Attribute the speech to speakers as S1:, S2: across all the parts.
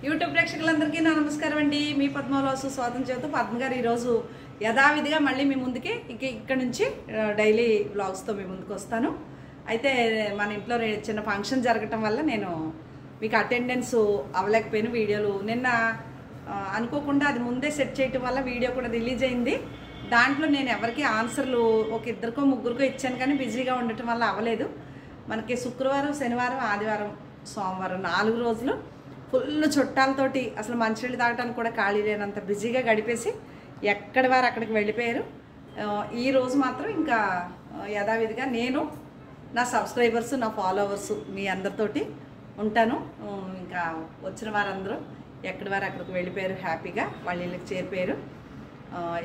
S1: YouTube ప్రేక్షకులందరికీ నా నమస్కారం అండి. మీ పద్మవ్లాగ్స్ స్వాగతం చెబుతూ పద్మ గారు ఈరోజు యథావిధిగా మళ్ళీ మీ ముందుకి ఇక్కడ నుంచి డైలీ వ్లాగ్స్తో మీ ముందుకు వస్తాను. అయితే మన ఇంట్లో చిన్న ఫంక్షన్ జరగటం వల్ల నేను మీకు అటెండెన్స్ అవ్వలేకపోయాను. వీడియోలు నిన్న అనుకోకుండా అది ముందే సెట్ చేయటం వల్ల వీడియో కూడా రిలీజ్ అయింది. దాంట్లో నేను ఎవరికి ఆన్సర్లు ఒక ఇద్దరికో ముగ్గురికో ఇచ్చాను, కానీ బిజీగా ఉండటం వల్ల అవ్వలేదు. మనకి శుక్రవారం, శనివారం, ఆదివారం, సోమవారం 4 రోజులు ఫుల్ చుట్టాలతోటి అసలు మంచినీళ్ళు తాగడానికి కూడా ఖాళీ లేనంత బిజీగా గడిపేసి ఎక్కడి వారు అక్కడికి వెళ్ళిపోయారు. ఈరోజు మాత్రం ఇంకా యథావిధిగా నేను నా సబ్స్క్రైబర్స్, నా ఫాలోవర్స్ మీ అందరితోటి ఉంటాను. ఇంకా వచ్చిన వారందరూ ఎక్కడి వారు అక్కడికి వెళ్ళిపోయారు, హ్యాపీగా వాళ్ళ ఇళ్ళకి చేరిపోయారు.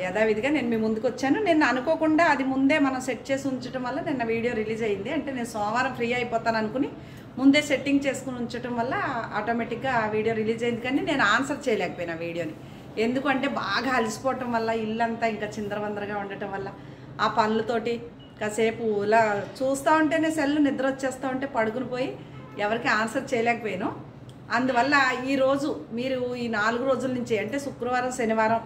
S1: యథావిధిగా నేను మీ ముందుకు వచ్చాను. నిన్న అనుకోకుండా అది ముందే మనం సెట్ చేసి ఉంచడం వల్ల నిన్న వీడియో రిలీజ్ అయింది. అంటే నేను సోమవారం ఫ్రీ అయిపోతాను అనుకుని ముందే సెట్టింగ్ చేసుకుని ఉంచడం వల్ల ఆటోమేటిక్గా ఆ వీడియో రిలీజ్ అయింది. కానీ నేను ఆన్సర్ చేయలేకపోయినా వీడియోని. ఎందుకంటే బాగా అలసిపోవటం వల్ల, ఇల్లంతా ఇంకా చిందరవందరగా ఉండటం వల్ల, ఆ పనులతోటి కాసేపు ఇలా చూస్తూ ఉంటేనే సెల్ నిద్ర వచ్చేస్తూ ఉంటే పడుకుని పోయి ఎవరికి ఆన్సర్ చేయలేకపోయాను. అందువల్ల ఈరోజు మీరు ఈ 4 రోజుల నుంచి, అంటే శుక్రవారం, శనివారం,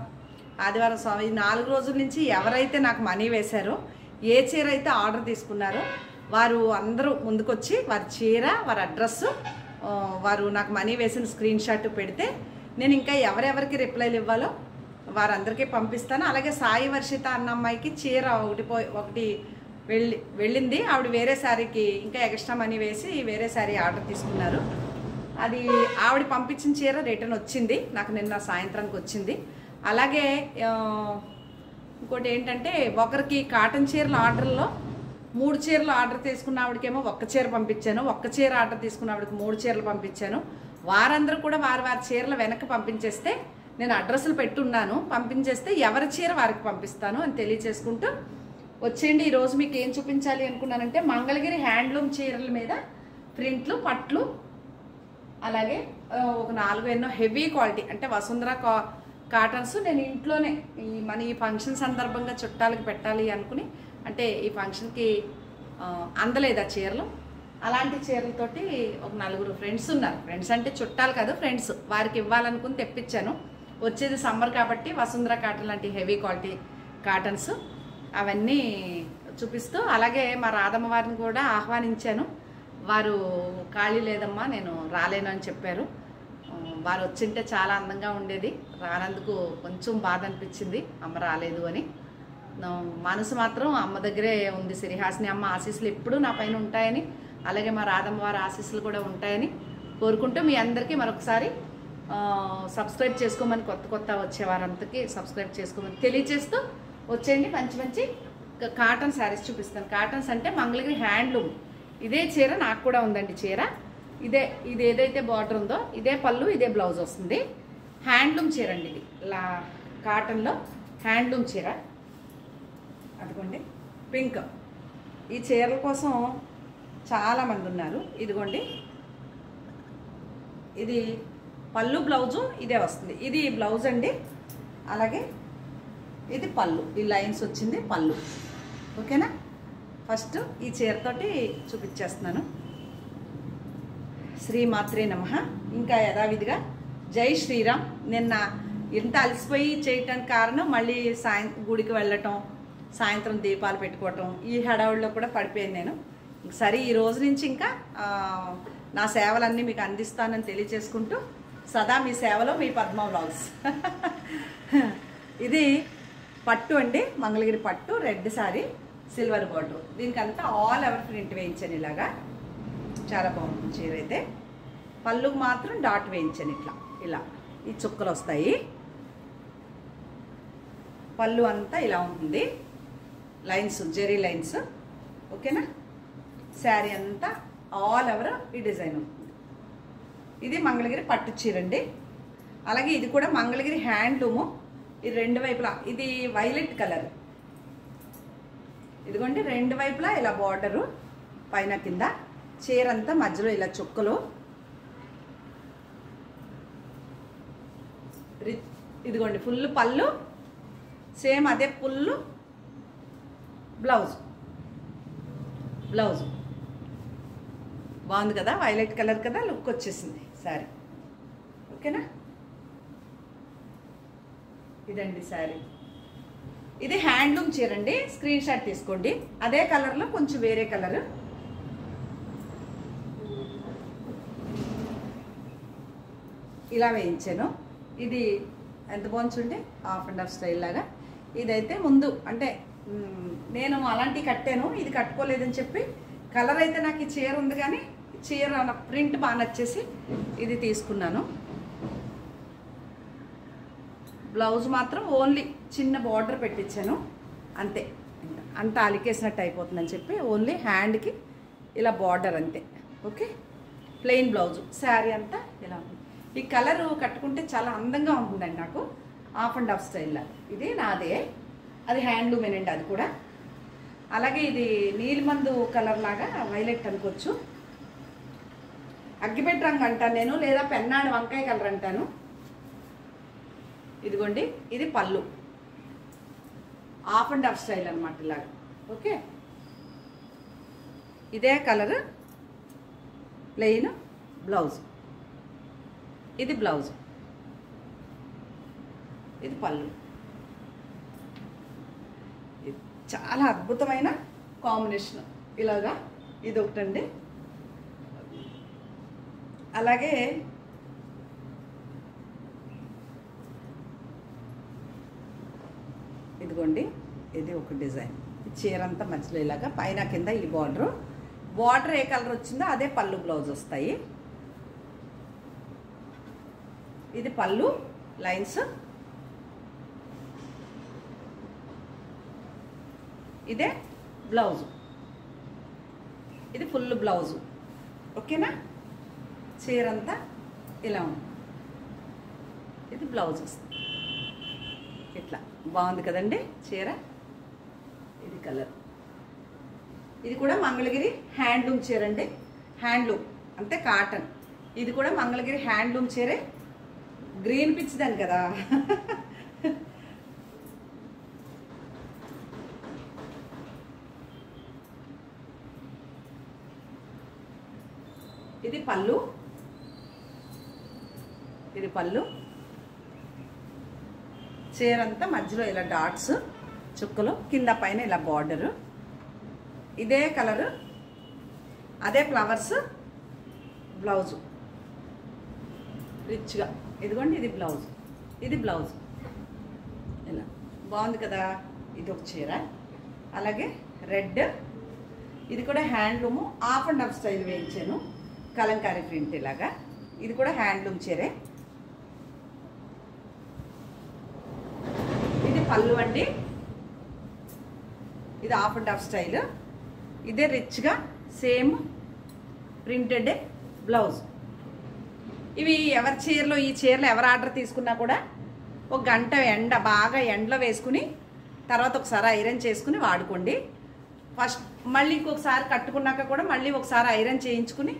S1: ఆదివారం, స్వామి, ఈ 4 రోజుల నుంచి ఎవరైతే నాకు మనీ వేశారో, ఏ చీర అయితే ఆర్డర్ తీసుకున్నారో వారు అందరూ ముందుకొచ్చి వారి చీర, వారి అడ్రస్, వారు నాకు మనీ వేసిన స్క్రీన్ షాట్ పెడితే నేను ఇంకా ఎవరెవరికి రిప్లైలు ఇవ్వాలో వారందరికీ పంపిస్తాను. అలాగే సాయి వర్షిత అన్న అమ్మాయికి చీర ఒకటి వెళ్ళింది. ఆవిడ వేరే శారీకి ఇంకా ఎక్స్ట్రా మనీ వేసి వేరే శారీ ఆర్డర్ తీసుకున్నారు. అది ఆవిడ పంపించిన చీర రిటర్న్ వచ్చింది, నాకు నిన్న సాయంత్రానికి వచ్చింది. అలాగే ఇంకోటి ఏంటంటే, ఒకరికి కాటన్ చీరల ఆర్డర్లో 3 చీరలు ఆర్డర్ తీసుకున్న ఆవిడకేమో 1 చీర పంపించాను, 1 చీర ఆర్డర్ తీసుకున్న ఆవిడకి 3 చీరలు పంపించాను. వారందరూ కూడా వారి చీరల వెనక్కి పంపించేస్తే నేను అడ్రస్లు పెట్టున్నాను, పంపించేస్తే ఎవరి చీర వారికి పంపిస్తాను అని తెలియచేసుకుంటూ వచ్చేయండి. ఈరోజు మీకు ఏం చూపించాలి అనుకున్నానంటే, మంగళగిరి హ్యాండ్లూమ్ చీరల మీద ప్రింట్లు, పట్లు, అలాగే ఒక 4 ఎన్నో హెవీ క్వాలిటీ అంటే వసుంధర కాటన్స్ నేను ఇంట్లోనే ఈ ఫంక్షన్ సందర్భంగా చుట్టాలకి పెట్టాలి అనుకుని, అంటే ఈ ఫంక్షన్కి అందలేదు ఆ చీరలు. అలాంటి చీరలతోటి ఒక 4 ఫ్రెండ్స్ ఉన్నారు. ఫ్రెండ్స్ అంటే చుట్టాలు కాదు, ఫ్రెండ్స్. వారికి ఇవ్వాలనుకుని తెప్పించాను. వచ్చేది సమ్మర్ కాబట్టి వసుంధర కాటన్ లాంటి హెవీ క్వాలిటీ కాటన్స్ అవన్నీ చూపిస్తూ, అలాగే మా రాధమ్మ వారిని కూడా ఆహ్వానించాను. వారు ఖాళీ లేదమ్మా, నేను రాలేను అని చెప్పారు. వారు వచ్చింటే చాలా అందంగా ఉండేది. రానందుకు కొంచెం బాధ అనిపించింది, అమ్మ రాలేదు అని. మనసు మాత్రం అమ్మ దగ్గరే ఉంది. శ్రీహాసిని అమ్మ ఆశీస్సులు ఎప్పుడూ నా పైన ఉంటాయని, అలాగే మా రాధమ్మ వారి ఆశీస్సులు కూడా ఉంటాయని కోరుకుంటూ, మీ అందరికీ మరొకసారి సబ్స్క్రైబ్ చేసుకోమని, కొత్త వచ్చేవారంతకి సబ్స్క్రైబ్ చేసుకోమని తెలియజేస్తూ వచ్చేయండి. మంచి మంచి కాటన్ శారీస్ చూపిస్తాను. కాటన్స్ అంటే మంగళగిరి హ్యాండ్లూమ్. ఇదే చీర నాకు కూడా ఉందండి. చీర ఇది ఏదైతే బార్డర్ ఉందో ఇదే పళ్ళు, ఇదే బ్లౌజ్ వస్తుంది. హ్యాండ్లూమ్ చీర అండి ఇది. కాటన్లో హ్యాండ్లూమ్ చీర. అదిగోండి పింక్. ఈ చీరల కోసం చాలామంది ఉన్నారు. ఇదిగోండి, ఇది పళ్ళు, బ్లౌజు ఇదే వస్తుంది. ఇది బ్లౌజ్ అండి. అలాగే ఇది పళ్ళు, ఈ లైన్స్ వచ్చింది పళ్ళు. ఓకేనా? ఫస్ట్ ఈ చీరతోటి చూపించేస్తున్నాను. శ్రీమాత్రే నమః. ఇంకా యథావిధిగా జై శ్రీరామ్. నిన్న ఇంత అలసిపోయి చేయటానికి కారణం మళ్ళీ గుడికి వెళ్ళటం, సాయంత్రం దీపాలు పెట్టుకోవటం, ఈ హడావుడిలో కూడా పడిపోయాను నేను. సరే, ఈ రోజు నుంచి ఇంకా నా సేవలన్నీ మీకు అందిస్తానని తెలియచేసుకుంటూ, సదా మీ సేవలో మీ పద్మ వ్లాగ్స్. ఇది పట్టు అండి, మంగళగిరి పట్టు, రెడ్ సారీ, సిల్వర్ బార్డర్. దీనికి అంతా ఆల్ ఓవర్ ప్రింట్ వేయించాను. ఇలాగా చాలా బాగుంటుంది చీర. అయితే పళ్ళుకు మాత్రం డాట్ వేయించాను. ఇలా ఈ చుక్కలు వస్తాయి. పళ్ళు అంతా ఇలా ఉంటుంది, లైన్స్, జెరీ లైన్స్. ఓకేనా? శారీ అంతా ఆల్ ఓవర్ ఈ డిజైన్ ఉంటుంది. ఇది మంగళగిరి పట్టు చీర అండి. అలాగే ఇది కూడా మంగళగిరి హ్యాండ్లూము. ఇది 2 వైపులా, ఇది వైలెట్ కలర్. ఇదిగోండి, 2 వైపులా ఇలా బార్డరు, పైన కింద. చీర అంతా మధ్యలో ఇలా చుక్కలు. ఇదిగోండి ఫుల్ పళ్ళు, సేమ్ అదే ఫుల్ బ్లౌజ్. బాగుంది కదా, వైలెట్ కలర్ కదా, లుక్ వచ్చేసింది శారీ. ఓకేనా. ఇదండి శారీ. ఇది హ్యాండ్లూమ్ చీర అండి, స్క్రీన్ షాట్ తీసుకోండి. అదే కలర్లో కొంచెం వేరే కలర్. ఇలా వేయించాను. ఇది ఎంత బాగుంది, హాఫ్ అండ్ హాఫ్ స్టైల్ లాగా. ఇదైతే ముందు అంటే నేను అలాంటివి కట్టాను, ఇది కట్టుకోలేదని చెప్పి కలర్ అయితే నాకు ఈ చీర ఉంది కానీ చీర ప్రింట్ బాగా నచ్చేసి ఇది తీసుకున్నాను. బ్లౌజ్ మాత్రం ఓన్లీ చిన్న బార్డర్ పెట్టించాను అంతే, అంత అలికేసినట్టు అయిపోతుందని చెప్పి ఓన్లీ హ్యాండ్కి ఇలా బార్డర్ అంతే. Okay, plain blouse. శారీ అంతా ఇలా ఉంది. ఈ కలరు కట్టుకుంటే చాలా అందంగా ఉంటుందండి నాకు, హాఫ్ అండ్ హాఫ్ స్టైల్లో. ఇది నాదే, అది హ్యాండ్లూమేనండి అది కూడా. అలాగే ఇది నీలిమందు కలర్ లాగా వైలెట్ అనుకోవచ్చు, అగ్గిపెట్టి రంగు అంటాను నేను, లేదా పెన్నాడు వంకాయ కలర్ అంటాను. ఇదిగోండి, ఇది పళ్ళు, హాఫ్ అండ్ హాఫ్ స్టైల్ అనమాట ఇలాగా. ఓకే, ఇదే కలర్ ప్లెయిన్ బ్లౌజ్. ఇది బ్లౌజ్, ఇది పళ్ళు. ఇది చాలా అద్భుతమైన కాంబినేషన్ ఇలాగా. ఇది ఒకటండి. అలాగే ఇదిగోండి, ఇది ఒక డిజైన్. చీర అంతా మధ్యలో ఇలాగా, పైన కింద ఈ బార్డర్ ఏ కలర్ వచ్చిందో అదే పళ్ళు బ్లౌజ్ వస్తాయి. ఇది పళ్ళు లైన్స్, ఇదే బ్లౌజు, ఇది ఫుల్ బ్లౌజు. ఓకేనా, చీర అంతా ఇలా ఉంది. ఇది బ్లౌజ్ వస్తుంది ఇట్లా. బాగుంది కదండి చీర. ఇది కలర్. ఇది కూడా మంగళగిరి హ్యాండ్లూమ్ చీర అండి, హ్యాండ్లూమ్ అంతే, కాటన్. ఇది కూడా మంగళగిరి హ్యాండ్లూమ్ చీరే. గ్రీన్ పిచ్చిదాన్ని కదా. ఇది పళ్ళు, ఇది పళ్ళు. చీర అంతా మధ్యలో ఇలా డాట్స్ చుక్కలు, కింద పైన ఇలా బార్డరు. ఇదే కలరు, అదే ఫ్లవర్స్ బ్లౌజు రిచ్గా. ఇదిగోండి, ఇది బ్లౌజ్, ఇది బ్లౌజ్ ఇలా. బాగుంది కదా. ఇది ఒక చీర. అలాగే రెడ్, ఇది కూడా handloom, half and half style వేయించాను, కలంకారీ ప్రింట్ ఇలాగా. ఇది కూడా హ్యాండ్లూమ్ చీరే. ఇది పళ్ళు అండి, ఇది హాఫ్ అండ్ హాఫ్ స్టైల్. ఇదే రిచ్గా సేమ్ ప్రింటెడ్ బ్లౌజ్. ఇవి ఎవరి చీరలో, ఈ చీరలో ఎవరు ఆర్డర్ తీసుకున్నా కూడా ఒక గంట బాగా ఎండలో వేసుకుని తర్వాత ఒకసారి ఐరన్ చేసుకుని వాడుకోండి. ఫస్ట్ మళ్ళీ ఇంకొకసారి కట్టుకున్నాక కూడా మళ్ళీ ఒకసారి ఐరన్ చేయించుకుని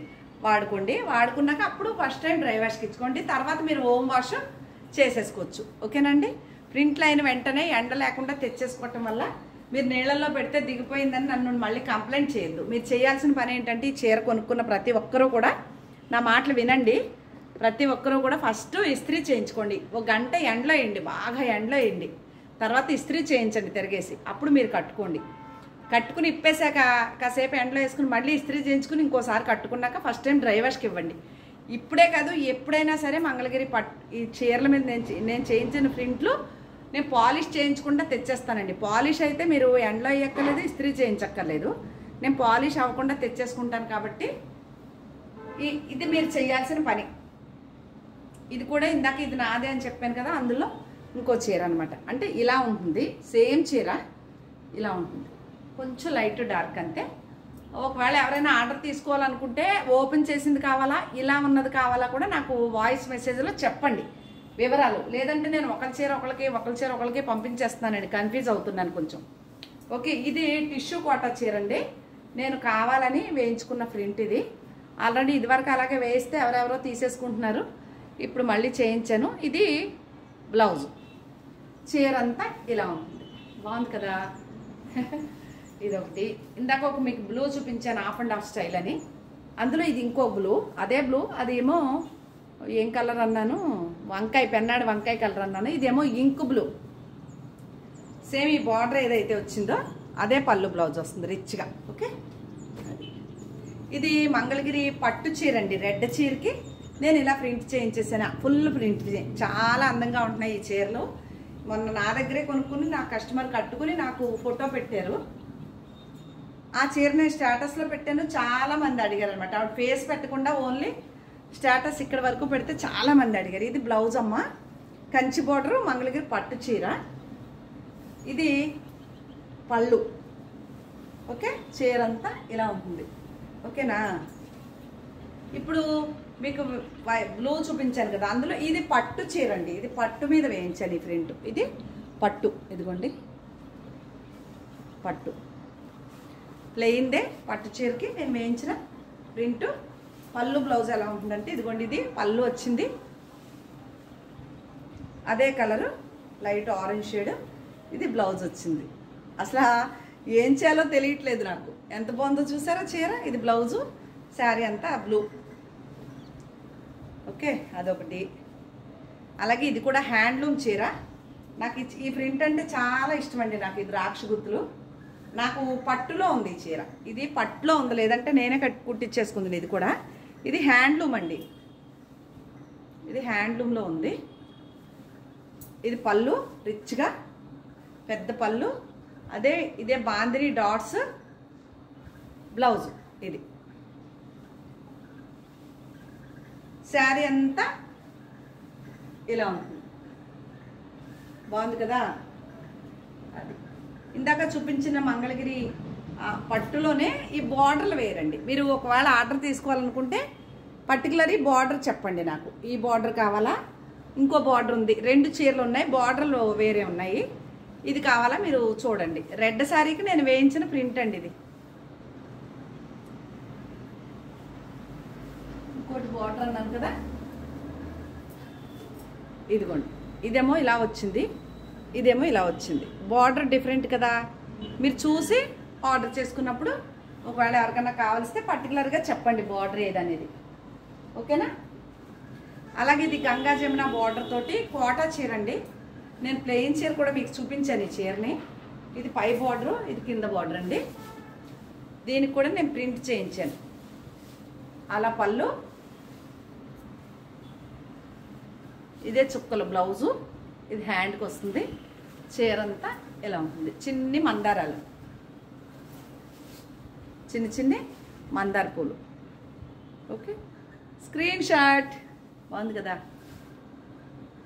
S1: వాడుకోండి. వాడుకున్నాక అప్పుడు ఫస్ట్ టైం డ్రై వాష్కి ఇచ్చుకోండి, తర్వాత మీరు హోమ్ వాష్ చేసేసుకోవచ్చు. ఓకేనండి. ప్రింట్లు అయిన వెంటనే ఎండ లేకుండా తెచ్చేసుకోవటం వల్ల మీరు నీళ్ళల్లో పెడితే దిగిపోయిందని నన్ను మళ్ళీ కంప్లైంట్ చేయొద్దు. మీరు చేయాల్సిన పని ఏంటంటే, ఈ చీర కొనుక్కున్న ప్రతి ఒక్కరూ కూడా నా మాటలు వినండి. ప్రతి ఒక్కరూ కూడా ఫస్ట్ ఇస్త్రీ చేయించుకోండి. ఒక గంట ఎండలో వేయండి, బాగా ఎండలో వేయండి, తర్వాత ఇస్త్రీ చేయించండి తిరిగేసి. అప్పుడు మీరు కట్టుకోండి. కట్టుకుని ఇప్పేశాక కాసేపు ఎండలో వేసుకుని మళ్ళీ ఇస్త్రీ చేయించుకుని ఇంకోసారి కట్టుకున్నాక ఫస్ట్ టైం డ్రై వాష్కి ఇవ్వండి. ఇప్పుడే కాదు, ఎప్పుడైనా సరే మంగళగిరి ఈ చీరల మీద నేను చేయించిన ప్రింట్లు నేను పాలిష్ చేయించకుండా తెచ్చేస్తానండి. పాలిష్ అయితే మీరు ఎండలో వేయక్కర్లేదు, ఇస్త్రీ చేయించక్కర్లేదు. నేను పాలిష్ అవ్వకుండా తెచ్చేసుకుంటాను కాబట్టి ఇది మీరు చేయాల్సిన పని. ఇది కూడా ఇందాక ఇది నాదే అని చెప్పాను కదా, అందులో ఇంకో చీర అనమాట. అంటే ఇలా ఉంటుంది, సేమ్ చీర ఇలా ఉంటుంది, కొంచెం లైట్ డార్క్ అంతే. ఒకవేళ ఎవరైనా ఆర్డర్ తీసుకోవాలనుకుంటే ఓపెన్ చేసింది కావాలా, ఇలా ఉన్నది కావాలా కూడా నాకు వాయిస్ మెసేజ్లో చెప్పండి వివరాలు. లేదంటే నేను ఒకరి చీర ఒకరికి పంపించేస్తున్నానండి, కన్ఫ్యూజ్ అవుతున్నాను కొంచెం. ఓకే, ఇది టిష్యూ కోటా చీర అండి. నేను కావాలని వేయించుకున్న ప్రింట్ ఇది. ఆల్రెడీ ఇదివరకు అలాగే వేయిస్తే ఎవరెవరో తీసేసుకుంటున్నారు, ఇప్పుడు మళ్ళీ చేయించాను. ఇది బ్లౌజ్. చీర అంతా ఇలా ఉంటుంది. బాగుంది కదా. ఇది ఒకటి. ఇందాక ఒక మీకు బ్లూ చూపించాను, హాఫ్ అండ్ హాఫ్ స్టైల్ అని. అందులో ఇది ఇంకో బ్లూ, అదే బ్లూ, అదేమో ఏం కలర్ అన్నాను, వంకాయ పెన్నాడు వంకాయ కలర్ అన్నాను. ఇదేమో ఇంక్ బ్లూ. సేమ్ ఈ బార్డర్ ఏదైతే వచ్చిందో అదే పళ్ళు బ్లౌజ్ వస్తుంది రిచ్గా. ఓకే, ఇది మంగళగిరి పట్టు చీర అండి. రెడ్ చీరకి నేను ఇలా ప్రింట్ చేయించేసాను, ఫుల్ ప్రింట్. చాలా అందంగా ఉంటున్నాయి ఈ చీరలు. మొన్న నా దగ్గరే కొనుక్కుని నా కస్టమర్ కట్టుకుని నాకు ఫోటో పెట్టారు. ఆ చీర నేను స్టేటస్లో పెట్టాను, చాలా మంది అడిగారు అనమాట. ఆవిడ ఫేస్ పెట్టకుండా ఓన్లీ స్టేటస్ ఇక్కడ వరకు పెడితే చాలా మంది అడిగారు. ఇది బ్లౌజ్ అమ్మ, కంచి బోర్డరు, మంగళగిరి పట్టు చీర. ఇది పళ్ళు. ఓకే, చీర అంతా ఇలా ఉంటుంది. ఓకేనా, ఇప్పుడు మీకు బ్లూ చూపించాను కదా, అందులో ఇది పట్టు చీర అండి. ఇది పట్టు మీద వేయించాను ఈ ప్రింట్. ఇది పట్టు, ఇదిగోండి పట్టు ప్లెయిన్దే పట్టు చీరకి నేను వేయించిన ప్రింట్. పళ్ళు బ్లౌజ్ ఎలా ఉంటుందంటే ఇదిగోండి, ఇది పళ్ళు వచ్చింది, అదే కలరు లైట్ ఆరెంజ్ షేడ్. ఇది బ్లౌజ్ వచ్చింది. అసలు ఏం చేయాలో తెలియట్లేదు నాకు. ఎంత బాగుందో చూసారా చీర. ఇది బ్లౌజు, శారీ అంతా బ్లూ. ఓకే, అదొకటి. అలాగే ఇది కూడా హ్యాండ్లూమ్ చీర. నాకు ఈ ప్రింట్ అంటే చాలా ఇష్టం అండి. నాకు ఇది ద్రాక్ష గుర్తులు. నాకు పట్టులో ఉంది ఈ చీర. ఇది పట్టులో ఉంది, లేదంటే నేనే కుట్టించేసుకుంది. ఇది కూడా ఇది హ్యాండ్లూమ్ అండి. ఇది హ్యాండ్లూమ్లో ఉంది. ఇది పళ్ళు రిచ్గా పెద్ద పళ్ళు. ఇదే బాందిని డాట్స్ బ్లౌజ్. ఇది శారీ అంతా ఇలా ఉంటుంది. బాగుంది కదా. అది ఇందాక చూపించిన మంగళగిరి పట్టులోనే ఈ బార్డర్లు వేరండి. మీరు ఒకవేళ ఆర్డర్ తీసుకోవాలనుకుంటే పర్టికులర్ ఈ బార్డర్ చెప్పండి నాకు. ఈ బార్డర్ కావాలా, ఇంకో బార్డర్ ఉంది, 2 చీరలు ఉన్నాయి, బార్డర్లు వేరే ఉన్నాయి, ఇది కావాలా మీరు చూడండి. రెడ్ శారీకి నేను వేయించిన ప్రింట్ అండి ఇది. ఇంకోటి బార్డర్ అన్నాను కదా, ఇదిగోండి. ఇదేమో ఇలా వచ్చింది, ఇదేమో ఇలా వచ్చింది. బార్డర్ డిఫరెంట్ కదా. మీరు చూసి ఆర్డర్ చేసుకున్నప్పుడు ఒకవేళ ఎవరికైనా కావాల్స్తే పర్టికులర్గా చెప్పండి బార్డర్ ఏదనేది. ఓకేనా. అలాగే ఇది గంగా జమున బార్డర్ తోటి కోటా చీర అండి. నేను ప్లెయిన్ చీర కూడా మీకు చూపించాను ఈ చీరని. ఇది పై బార్డరు, ఇది కింద బార్డర్ అండి. దీనికి కూడా నేను ప్రింట్ చేయించాను. అలా పళ్ళు, ఇదే చుక్కల బ్లౌజు. ఇది హ్యాండ్కి వస్తుంది. చీర అంతా ఇలా ఉంటుంది. చిన్ని మందారాలు, చిన్ని మందార పూలు. Okay, screen shot. బాగుంది కదా.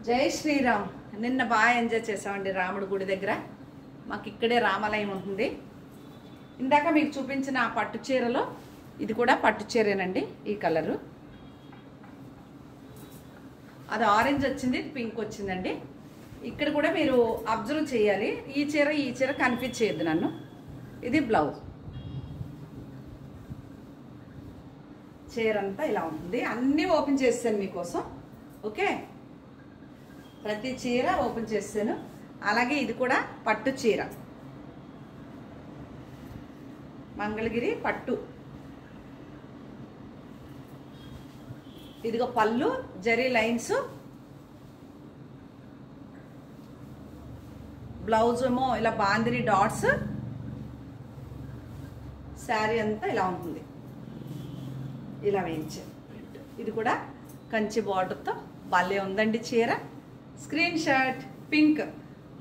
S1: జై శ్రీరామ్. నిన్న బాగా ఎంజాయ్ చేసామండి రాముడి గుడి దగ్గర. మాకు ఇక్కడే రామాలయం ఉంటుంది. ఇందాక మీకు చూపించిన ఆ పట్టు చీరలో ఇది కూడా పట్టు చీరేనండి. ఈ కలరు అది ఆరెంజ్ వచ్చింది, పింక్ వచ్చిందండి. ఇక్కడ కూడా మీరు అబ్జర్వ్ చేయాలి. ఈ చీర కన్ఫ్యూజ్ చేయొద్దు నన్ను. ఇది బ్లౌజ్. చీర అంతా ఇలా ఉంటుంది. అన్నీ ఓపెన్ చేస్తాను మీకోసం. ఓకే, ప్రతి చీర ఓపెన్ చేస్తాను. అలాగే ఇది కూడా పట్టు చీర, మంగళగిరి పట్టు. ఇదిగో పళ్ళు, జరీ లైన్స్, బ్లౌజ్ ఏమో ఇలా బాందిని డాట్స్, శారీ అంతా ఇలా ఉంటుంది. ఇలా వేయించాను. ఇది కూడా కంచి బార్డర్తో భలే ఉందండి చీర. Screen shot. పింక్,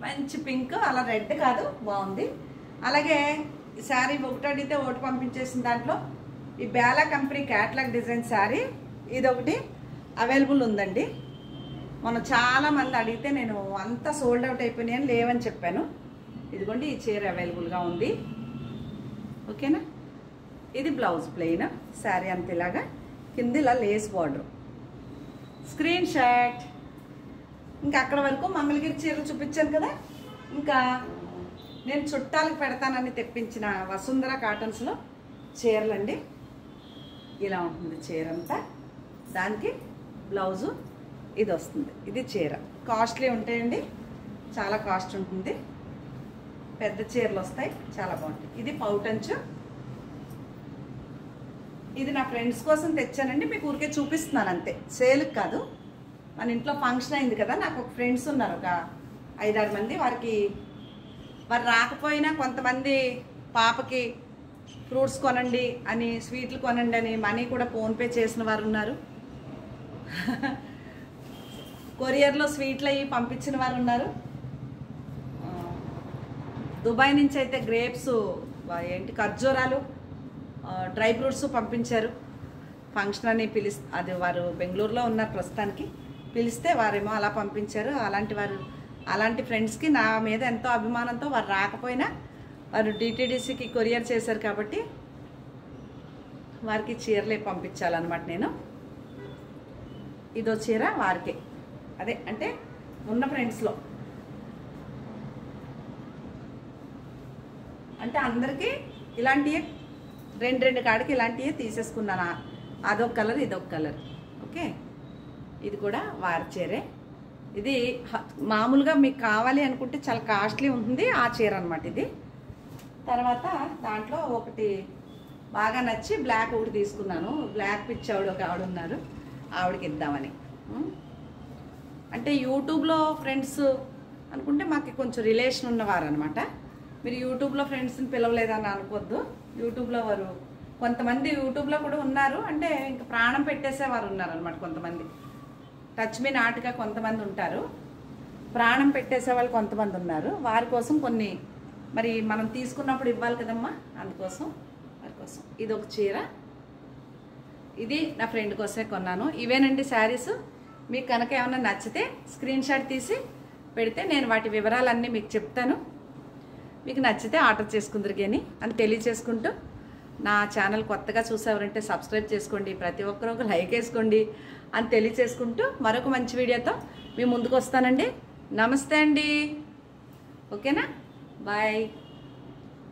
S1: మంచి పింక్, అలా రెడ్ కాదు, బాగుంది. అలాగే ఈ శారీ ఒకటి అడిగితే ఒకటి పంపించేసిన దాంట్లో ఈ Bela company catalogue design sari ఇదొకటి అవైలబుల్ ఉందండి. మొన్న చాలామంది అడిగితే నేను అంతా సోల్డ్ అవుట్ అయిపోయినాయని లేవని చెప్పాను. ఇదిగోండి ఈ చీర అవైలబుల్గా ఉంది. ఓకేనా. ఇది బ్లౌజ్ ప్లెయిన్, శారీ అంత ఇలాగా, కింద ఇలా లేస్ బార్డర్. Screen shot. ఇంకా అక్కడ వరకు మంగళగిరి చీరలు చూపించాను కదా. ఇంకా నేను చుట్టాలకు పెడతానని తెప్పించిన వసుంధర కాటన్స్లో చీరలండి. ఇలా ఉంటుంది చీర అంతా. దానికి బ్లౌజు ఇది వస్తుంది. ఇది చీర కాస్ట్లీ ఉంటాయండి, చాలా కాస్ట్ ఉంటుంది. పెద్ద చీరలు వస్తాయి, చాలా బాగుంటాయి. ఇది పౌటంచు, ఇది నా ఫ్రెండ్స్ కోసం తెచ్చానండి, మీకు ఊరికే చూపిస్తున్నాను అంతే, సేల్కి కాదు. మన ఇంట్లో ఫంక్షన్ అయింది కదా, నాకు ఒక ఫ్రెండ్స్ ఉన్నారు, ఒక 5-6 మంది. వారు రాకపోయినా కొంతమంది పాపకి ఫ్రూట్స్ కొనండి అని, స్వీట్లు కొనండి అని మనీ కూడా ఫోన్పే చేసిన వారు ఉన్నారు. కొరియర్లో స్వీట్లు అవి పంపించిన వారు ఉన్నారు. దుబాయ్ నుంచి అయితే గ్రేప్స్ ఖర్జూరాలు, డ్రై ఫ్రూట్స్ పంపించారు. ఫంక్షన్ అని అది వారు బెంగళూరులో ఉన్నారు ప్రస్తుతానికి, పిలిస్తే వారేమో అలా పంపించారు. అలాంటి ఫ్రెండ్స్కి నా మీద ఎంతో అభిమానంతో వారు రాకపోయినా వారు డిటీడీసీకి కొరియర్ చేశారు కాబట్టి వారికి చీరలే పంపించాలన్నమాట. నేను ఇదో చీర వారికే, అదే అంటే ఉన్న ఫ్రెండ్స్లో అంటే అందరికీ ఇలాంటివి 2 కాడికి ఇలాంటివి తీసేసుకున్నాను. అదొక కలర్, ఇదొక కలర్. ఓకే, ఇది కూడా వారి చీరే. ఇది మామూలుగా మీకు కావాలి అనుకుంటే చాలా కాస్ట్లీ ఉంటుంది ఆ చీర అనమాట ఇది. తర్వాత దాంట్లో ఒకటి బాగా నచ్చి బ్లాక్ ఒకటి తీసుకున్నాను. బ్లాక్ పిచ్చి ఒక ఆవిడ ఉన్నారు, ఆవిడకి ఇద్దామని. అంటే యూట్యూబ్లో ఫ్రెండ్స్ అనుకుంటే మాకు కొంచెం రిలేషన్ ఉన్నవారు అనమాట. మీరు యూట్యూబ్లో ఫ్రెండ్స్ని పిలవలేదని అనుకోవద్దు. యూట్యూబ్లో వారు కొంతమంది యూట్యూబ్లో కూడా ఉన్నారు, అంటే ఇంకా ప్రాణం పెట్టేసేవారు ఉన్నారనమాట. కొంతమంది టచ్ మీ నాటుగా కొంతమంది ఉంటారు, ప్రాణం పెట్టేసేవాళ్ళు కొంతమంది ఉన్నారు. వారి కోసం కొన్ని మరి మనం తీసుకున్నప్పుడు ఇవ్వాలి కదమ్మా, అందుకోసం వారి కోసం. ఇది ఒక చీర, ఇది నా ఫ్రెండ్ కోసమే కొన్నాను. ఇవేనండి శారీస్. మీకు కనుక ఏమైనా నచ్చితే స్క్రీన్ షాట్ తీసి పెడితే నేను వాటి వివరాలన్నీ మీకు చెప్తాను. మీకు నచ్చితే ఆర్డర్ చేసుకుందరు కానీ అని తెలియచేసుకుంటూ, నా ఛానల్ కొత్తగా చూసేవారంటే సబ్స్క్రైబ్ చేసుకోండి, ప్రతి ఒక్కరూ ఒక లైక్ వేసుకోండి అని తెలియచేసుకుంటూ మరొక మంచి వీడియోతో మీ ముందుకు వస్తానండి. నమస్తే అండి. ఓకేనా, బాయ్.